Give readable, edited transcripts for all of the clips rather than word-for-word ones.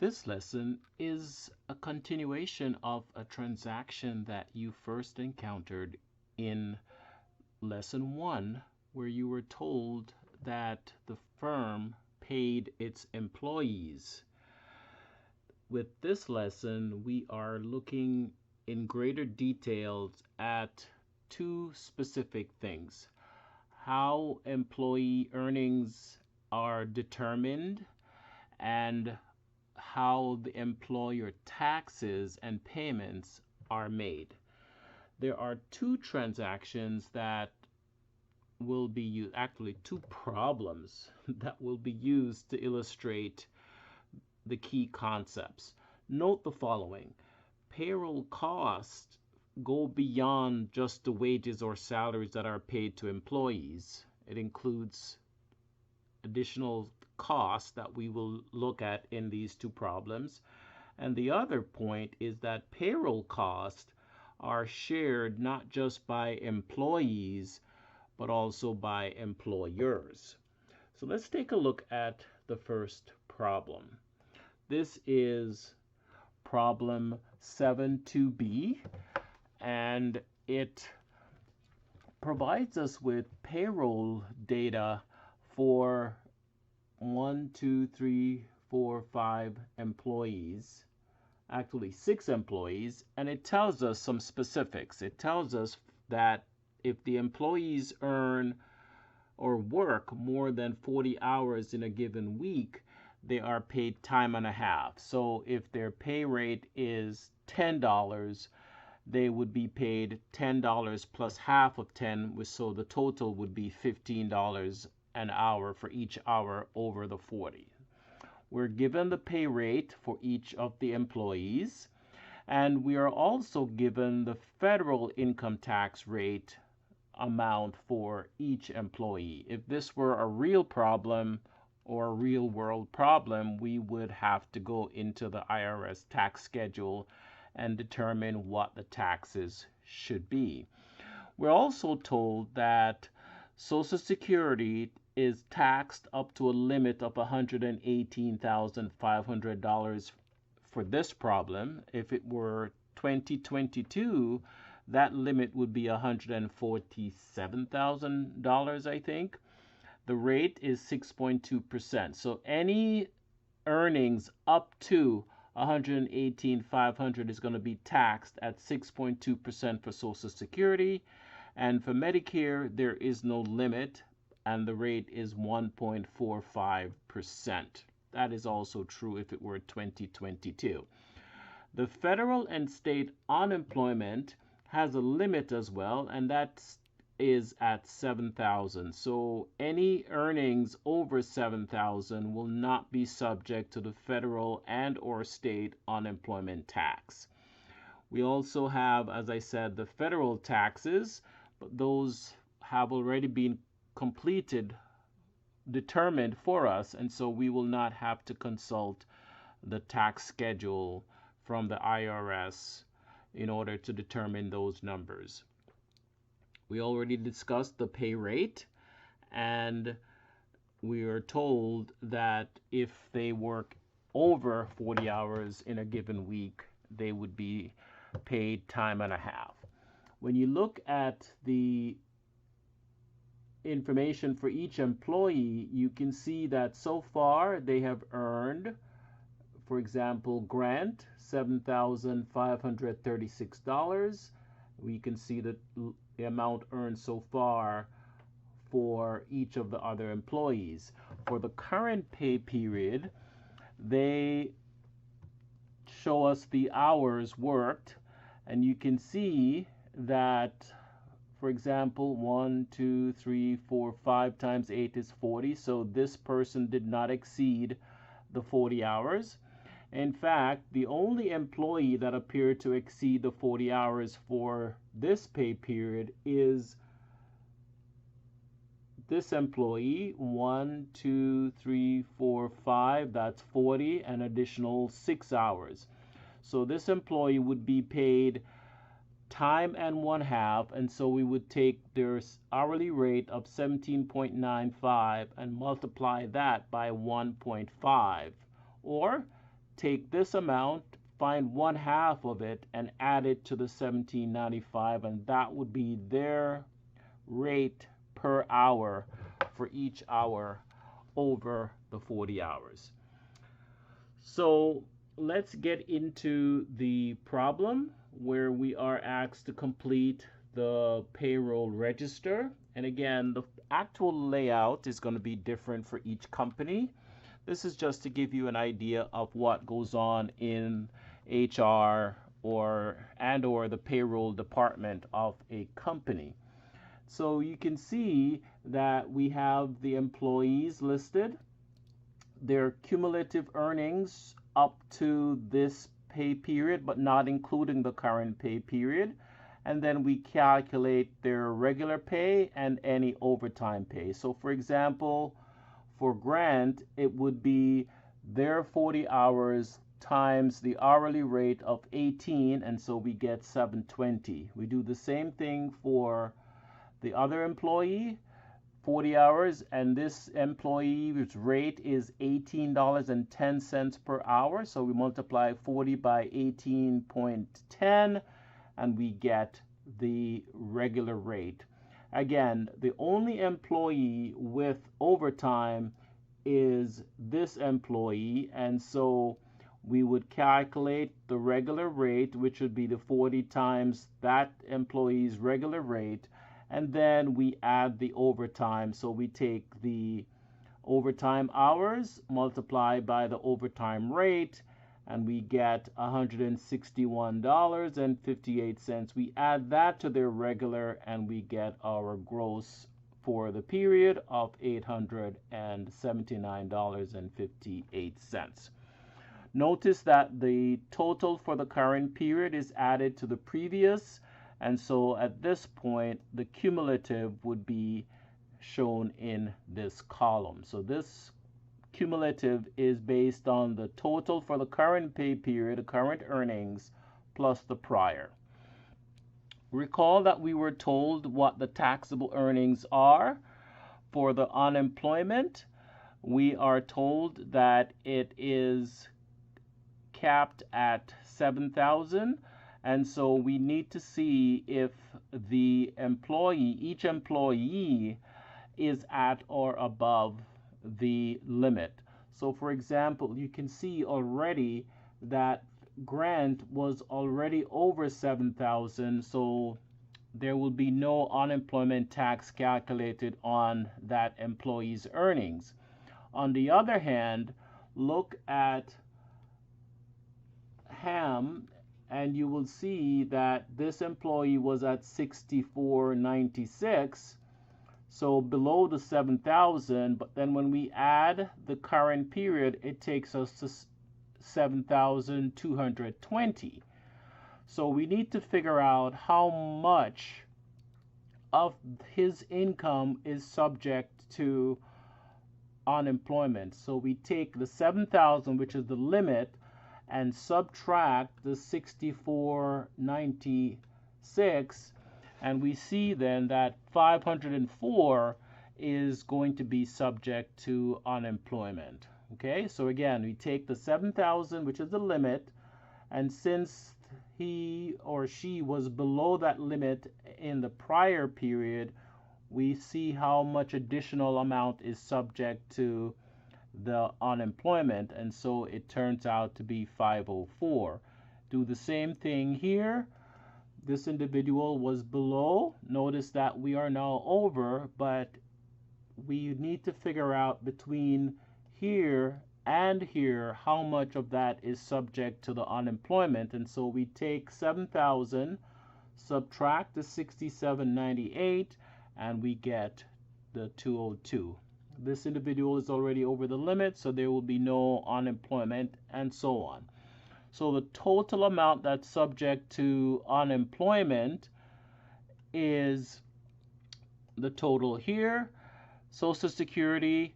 This lesson is a continuation of a transaction that you first encountered in lesson 1, where you were told that the firm paid its employees. With this lesson, we are looking in greater details at two specific things: how employee earnings are determined and how the employer taxes and payments are made. There are two transactions that will be used, actually two problems that will be used to illustrate the key concepts. Note the following: payroll costs go beyond just the wages or salaries that are paid to employees. It includes additional costs that we will look at in these two problems. And the other point is that payroll costs are shared not just by employees, but also by employers. So let's take a look at the first problem. This is problem 7-2b, and it provides us with payroll data for 1, 2, 3, 4, 5 employees, actually 6 employees, and it tells us some specifics. It tells us that if the employees earn or work more than 40 hours in a given week, they are paid time and a half. So if their pay rate is $10, they would be paid $10 plus half of 10, so the total would be $15 an hour for each hour over the 40. We're given the pay rate for each of the employees, and we are also given the federal income tax rate amount for each employee. If this were a real problem or a real world problem, we would have to go into the IRS tax schedule and determine what the taxes should be. We're also told that Social Security is taxed up to a limit of $118,500 for this problem. If it were 2022, that limit would be $147,000, I think. The rate is 6.2%. So any earnings up to $118,500 is going to be taxed at 6.2% for Social Security. And for Medicare, there is no limit, and the rate is 1.45%. That is also true if it were 2022. The federal and state unemployment has a limit as well, and that is at $7,000. So any earnings over $7,000 will not be subject to the federal and or state unemployment tax. We also have, as I said, the federal taxes, but those have already been determined for us, and so we will not have to consult the tax schedule from the IRS in order to determine those numbers. We already discussed the pay rate, and we are told that if they work over 40 hours in a given week, they would be paid time and a half. When you look at the information for each employee, you can see that so far they have earned, for example, Grant, $7,536. We can see the amount earned so far for each of the other employees. For the current pay period, they show us the hours worked, and you can see that, for example, 1, 2, 3, 4, 5 times 8 is 40. So this person did not exceed the 40 hours. In fact, the only employee that appeared to exceed the 40 hours for this pay period is this employee. 1, 2, 3, 4, 5, that's 40, an additional 6 hours. So this employee would be paid time and 1/2, and so we would take their hourly rate of 17.95 and multiply that by 1.5, or take this amount, find 1/2 of it, and add it to the 17.95, and that would be their rate per hour for each hour over the 40 hours. So let's get into the problem where we are asked to complete the payroll register. And again, the actual layout is going to be different for each company. This is just to give you an idea of what goes on in HR or the payroll department of a company. So you can see that we have the employees listed, their cumulative earnings up to this pay period, but not including the current pay period. And then we calculate their regular pay and any overtime pay. So for example, for Grant, it would be their 40 hours times the hourly rate of 18, and so we get 720. We do the same thing for the other employee, 40 hours, and this employee's rate is $18.10 per hour. So we multiply 40 by 18.10, and we get the regular rate. Again, the only employee with overtime is this employee, and so we would calculate the regular rate, which would be the 40 times that employee's regular rate, and then we add the overtime. So we take the overtime hours, multiply by the overtime rate, and we get $161.58. We add that to their regular, and we get our gross for the period of $879.58. Notice that the total for the current period is added to the previous, and so at this point, the cumulative would be shown in this column. So this cumulative is based on the total for the current pay period, the current earnings, plus the prior. Recall that we were told what the taxable earnings are for the unemployment. We are told that it is capped at 7,000, and so we need to see if the employee, each employee, is at or above the limit. So for example, you can see already that Grant was already over 7,000, so there will be no unemployment tax calculated on that employee's earnings. On the other hand, look at Ham, and you will see that this employee was at 64.96, so below the 7,000, but then when we add the current period, it takes us to 7,220. So we need to figure out how much of his income is subject to unemployment. So we take the 7,000, which is the limit, and subtract the 64.96, and we see then that 504 is going to be subject to unemployment. Okay, so again, we take the 7,000, which is the limit, and since he or she was below that limit in the prior period, we see how much additional amount is subject to the unemployment, and so it turns out to be 504. Do the same thing here. This individual was below. Notice that we are now over, but we need to figure out between here and here how much of that is subject to the unemployment, and so we take 7,000, subtract the 67.98, and we get the 202. This individual is already over the limit, so there will be no unemployment, and so on. So the total amount that's subject to unemployment is the total here. Social Security,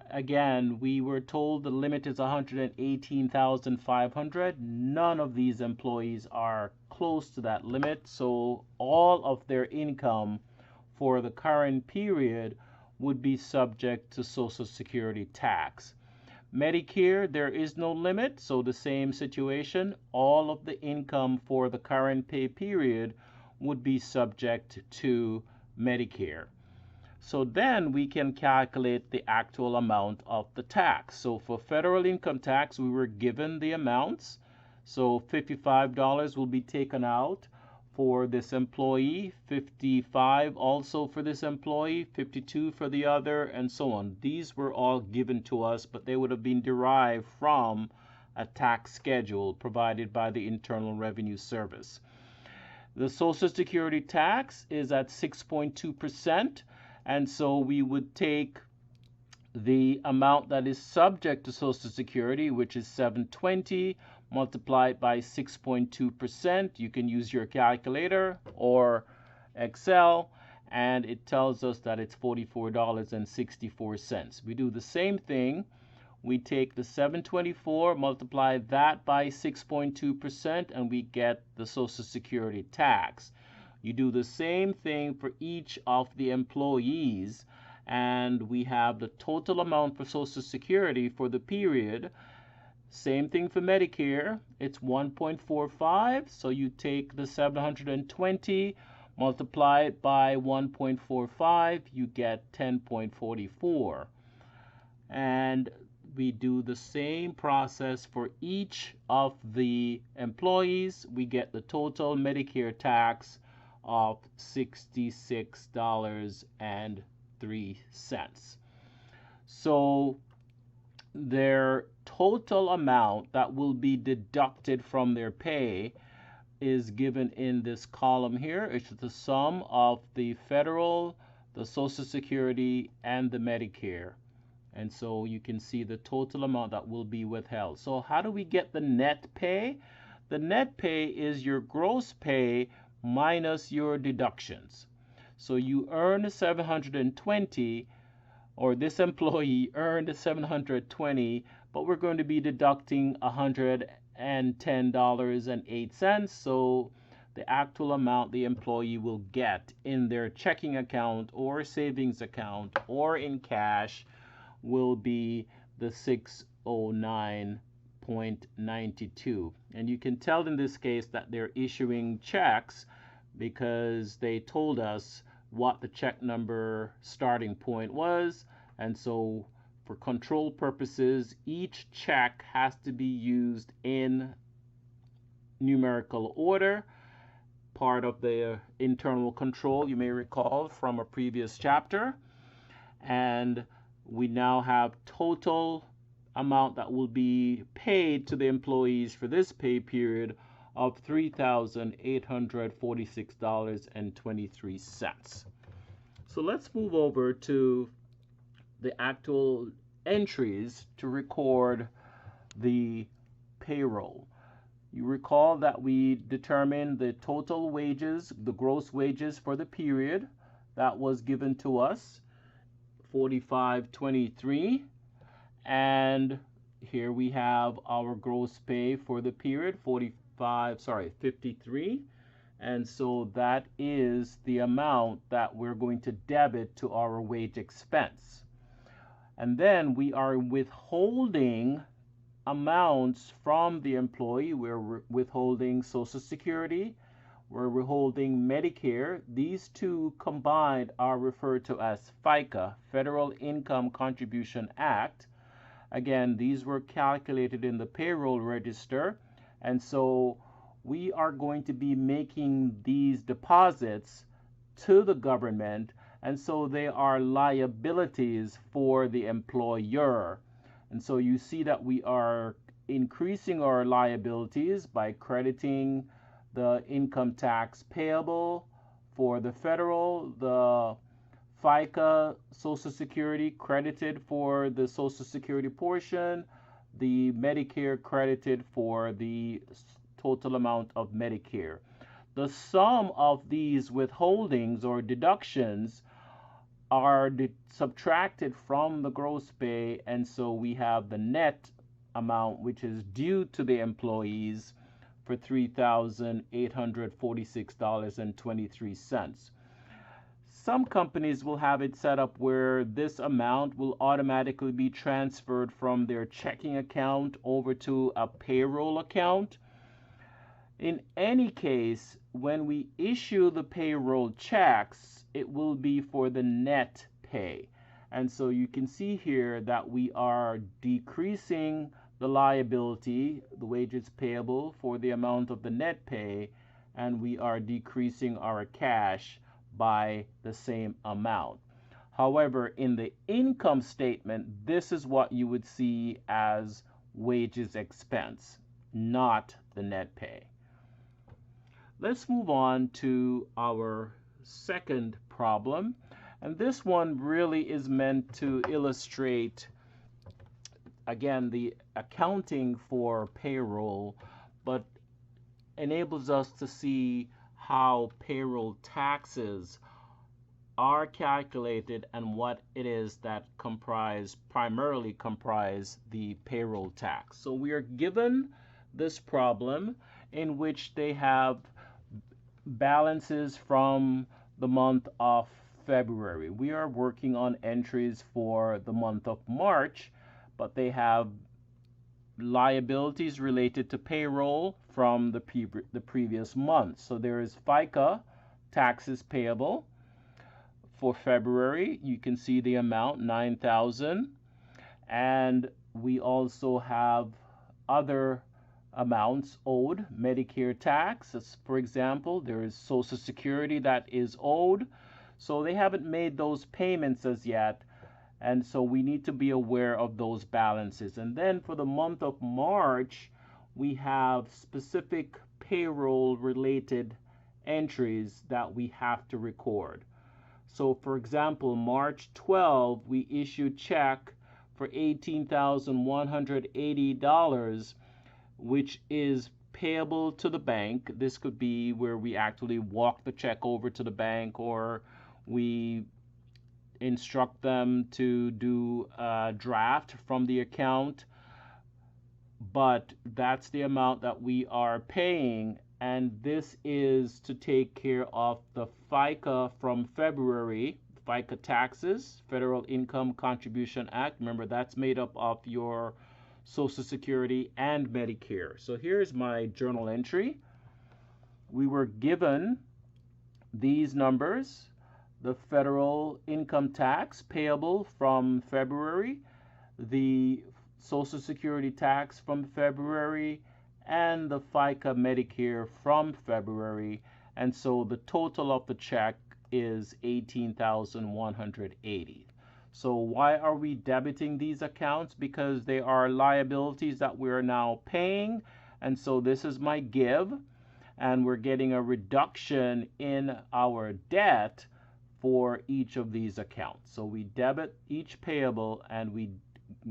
again, we were told the limit is 118,500. None of these employees are close to that limit, so all of their income for the current period would be subject to Social Security tax. Medicare, there is no limit, so the same situation. All of the income for the current pay period would be subject to Medicare. So then we can calculate the actual amount of the tax. So for federal income tax, we were given the amounts. So $55 will be taken out for this employee, 55 also for this employee, 52 for the other, and so on. These were all given to us, but they would have been derived from a tax schedule provided by the Internal Revenue Service. The Social Security tax is at 6.2%, and so we would take the amount that is subject to Social Security, which is $720, multiplied by 6.2%. You can use your calculator or Excel, and it tells us that it's $44.64. We do the same thing. We take the 724, multiply that by 6.2%, and we get the Social Security tax. You do the same thing for each of the employees, and we have the total amount for Social Security for the period. Same thing for Medicare. It's 1.45, so you take the 720, multiply it by 1.45, you get 10.44. And we do the same process for each of the employees. We get the total Medicare tax of $66.03. So their total amount that will be deducted from their pay is given in this column here. It's the sum of the federal, the Social Security, and the Medicare. And so you can see the total amount that will be withheld. So how do we get the net pay? The net pay is your gross pay minus your deductions. So you earn 720, or this employee earned 720, but we're going to be deducting $110.08. So the actual amount the employee will get in their checking account or savings account or in cash will be the 609.92. And you can tell in this case that they're issuing checks because they told us what the check number starting point was. And so for control purposes, each check has to be used in numerical order, part of the internal control, you may recall from a previous chapter. And we now have total amount that will be paid to the employees for this pay period of $3,846.23. So let's move over to the actual entries to record the payroll. You recall that we determined the total wages, the gross wages for the period that was given to us, 45.23, and here we have our gross pay for the period, 53, and so that is the amount that we're going to debit to our wage expense. And then we are withholding amounts from the employee. We're withholding Social Security, we're withholding Medicare. These two combined are referred to as FICA, Federal Income Contribution Act. Again, these were calculated in the payroll register, and so we are going to be making these deposits to the government, and so they are liabilities for the employer. And so you see that we are increasing our liabilities by crediting the income tax payable for the federal, the FICA, Social Security credited for the Social Security portion, the Medicare credited for the total amount of Medicare. The sum of these withholdings or deductions are subtracted from the gross pay, and so we have the net amount which is due to the employees for $3,846.23. some companies will have it set up where this amount will automatically be transferred from their checking account over to a payroll account. In any case, when we issue the payroll checks, it will be for the net pay. And so you can see here that we are decreasing the liability, the wages payable, for the amount of the net pay, and we are decreasing our cash by the same amount. However, in the income statement, this is what you would see as wages expense, not the net pay. Let's move on to our second problem. And this one really is meant to illustrate, again, the accounting for payroll, but enables us to see how payroll taxes are calculated and what it is that primarily comprise the payroll tax. So we are given this problem in which they have balances from the month of February. We are working on entries for the month of March, but they have liabilities related to payroll from the previous month. So there is FICA taxes payable for February. You can see the amount, $9,000, and we also have other amounts owed. Medicare tax, for example, there is Social Security that is owed. So they haven't made those payments as yet, and so we need to be aware of those balances. And then for the month of March, we have specific payroll related entries that we have to record. So for example, March 12, we issued check for $18,180, which is payable to the bank. This could be where we actually walk the check over to the bank, or we instruct them to do a draft from the account. But that's the amount that we are paying, and this is to take care of the FICA from February, FICA taxes, Federal Income Contribution Act. Remember, that's made up of your Social Security and Medicare. So here's my journal entry. We were given these numbers: the federal income tax payable from February, the Social Security tax from February, and the FICA Medicare from February. And so the total of the check is $18,180. So why are we debiting these accounts? Because they are liabilities that we're now paying. And so this is my give, and we're getting a reduction in our debt for each of these accounts. So we debit each payable and we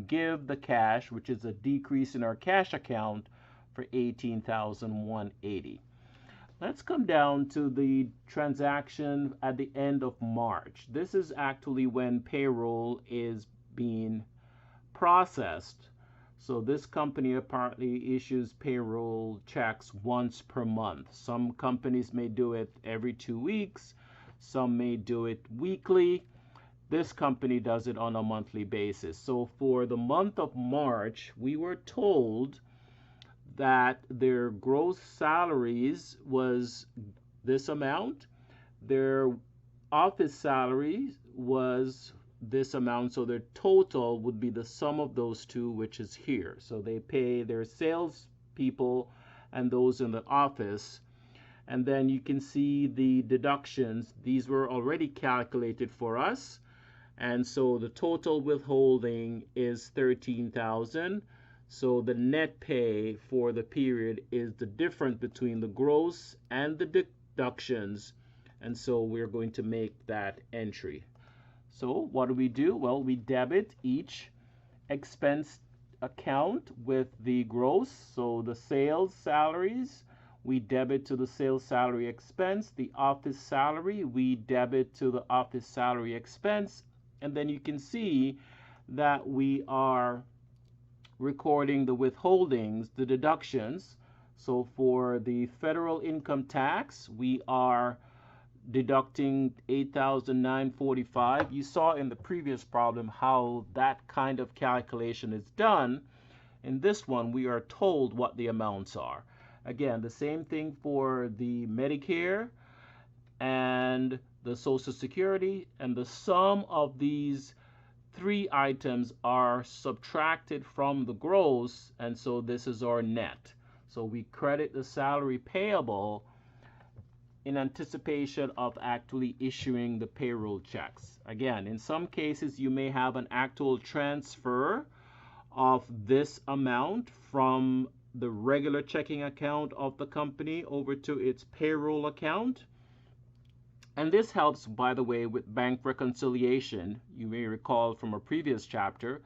give the cash, which is a decrease in our cash account, for $18,180. Let's come down to the transaction at the end of March. This is actually when payroll is being processed. So this company apparently issues payroll checks once per month. Some companies may do it every 2 weeks. Some may do it weekly. This company does it on a monthly basis. So for the month of March, we were told that their gross salaries was this amount. Their office salary was this amount. So their total would be the sum of those two, which is here. So they pay their sales people and those in the office. And then you can see the deductions. These were already calculated for us. And so the total withholding is $13,000. So the net pay for the period is the difference between the gross and the deductions. And so we're going to make that entry. So what do? Well, we debit each expense account with the gross. So the sales salaries, we debit to the sales salary expense. The office salary, we debit to the office salary expense. And then you can see that we are recording the withholdings, the deductions. So for the federal income tax, we are deducting 8,945. You saw in the previous problem how that kind of calculation is done. In this one, we are told what the amounts are. Again, the same thing for the Medicare and the Social Security, and the sum of these three items are subtracted from the gross, and so this is our net. So we credit the salary payable in anticipation of actually issuing the payroll checks. Again, in some cases, you may have an actual transfer of this amount from the regular checking account of the company over to its payroll account. And this helps, by the way, with bank reconciliation. You may recall from a previous chapter,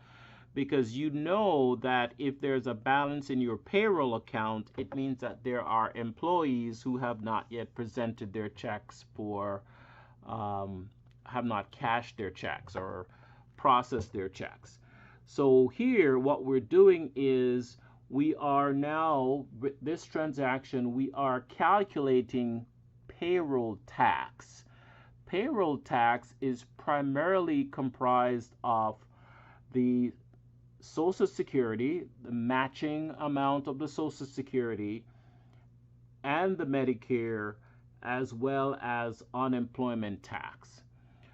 because you know that if there's a balance in your payroll account, it means that there are employees who have not yet presented their checks for, have not cashed their checks or processed their checks. So here, what we're doing is we are now, with this transaction, we are calculating payroll tax. Payroll tax is primarily comprised of the Social Security, the matching amount of the Social Security, and the Medicare, as well as unemployment tax.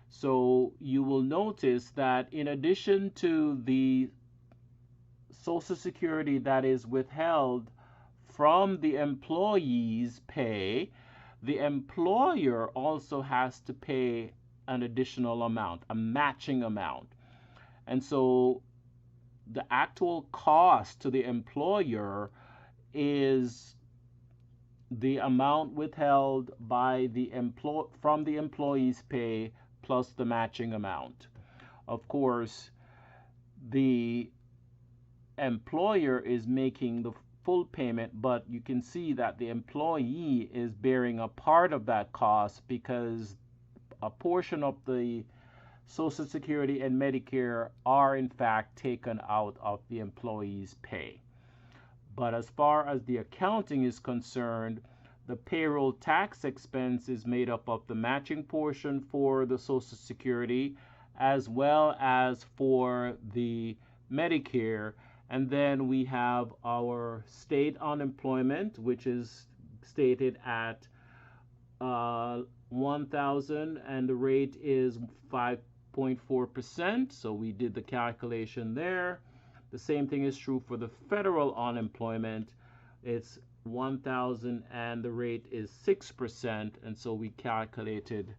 So you will notice that in addition to the Social Security that is withheld from the employee's pay, the employer also has to pay an additional amount, a matching amount. And so the actual cost to the employer is the amount withheld by the from the employee's pay plus the matching amount. Of course, the employer is making the full payment, but you can see that the employee is bearing a part of that cost because a portion of the Social Security and Medicare are in fact taken out of the employee's pay. But as far as the accounting is concerned, the payroll tax expense is made up of the matching portion for the Social Security as well as for the Medicare. And then we have our state unemployment, which is stated at 1,000, and the rate is 5.4%. So we did the calculation there. The same thing is true for the federal unemployment. It's 1,000 and the rate is 6%. And so we calculated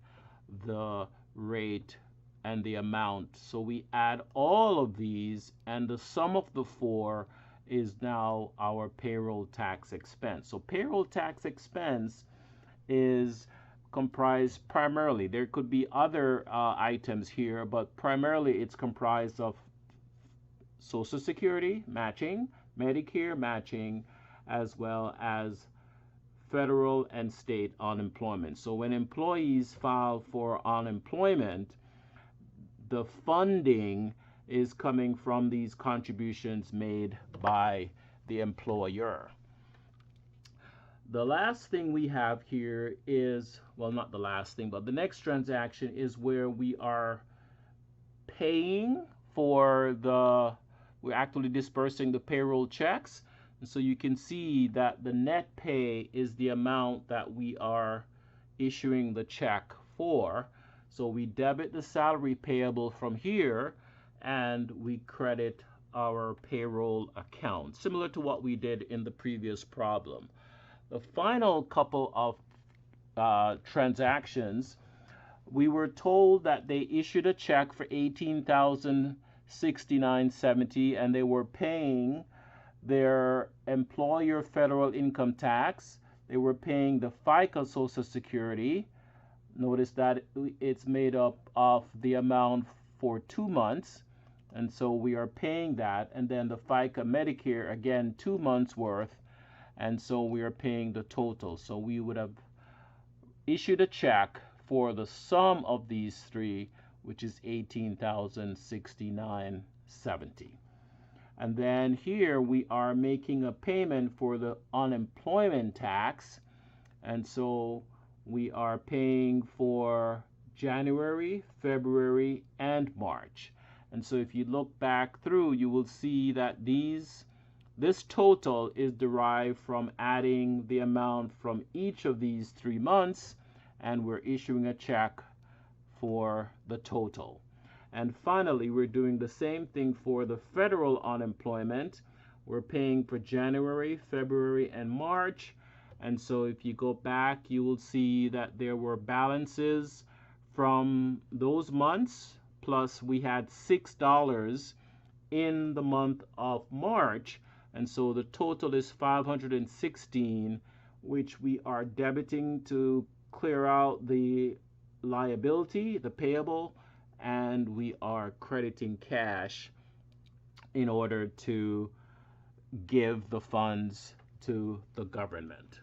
the rate and the amount. So we add all of these, and the sum of the four is now our payroll tax expense. So payroll tax expense is comprised primarily, there could be other items here, but primarily it's comprised of Social Security matching, Medicare matching, as well as federal and state unemployment. So when employees file for unemployment, the funding is coming from these contributions made by the employer. The last thing we have here is, well, not the last thing, but the next transaction is where we are paying for we're actually dispersing the payroll checks. And so you can see that the net pay is the amount that we are issuing the check for. So we debit the salary payable from here and we credit our payroll account, similar to what we did in the previous problem. The final couple of transactions, we were told that they issued a check for $18,069.70 and they were paying their employer federal income tax. They were paying the FICA Social Security. Notice that it's made up of the amount for 2 months, and so we are paying that, and then the FICA Medicare, again, 2 months worth, and so we are paying the total. So we would have issued a check for the sum of these three, which is $18,069.70. And then here we are making a payment for the unemployment tax, and so we are paying for January, February, and March. And so if you look back through, you will see that this total is derived from adding the amount from each of these 3 months, and we're issuing a check for the total. And finally, we're doing the same thing for the federal unemployment. We're paying for January, February, and March. And so if you go back, you will see that there were balances from those months, plus we had $6 in the month of March. And so the total is 516, which we are debiting to clear out the liability, the payable, and we are crediting cash in order to give the funds to the government.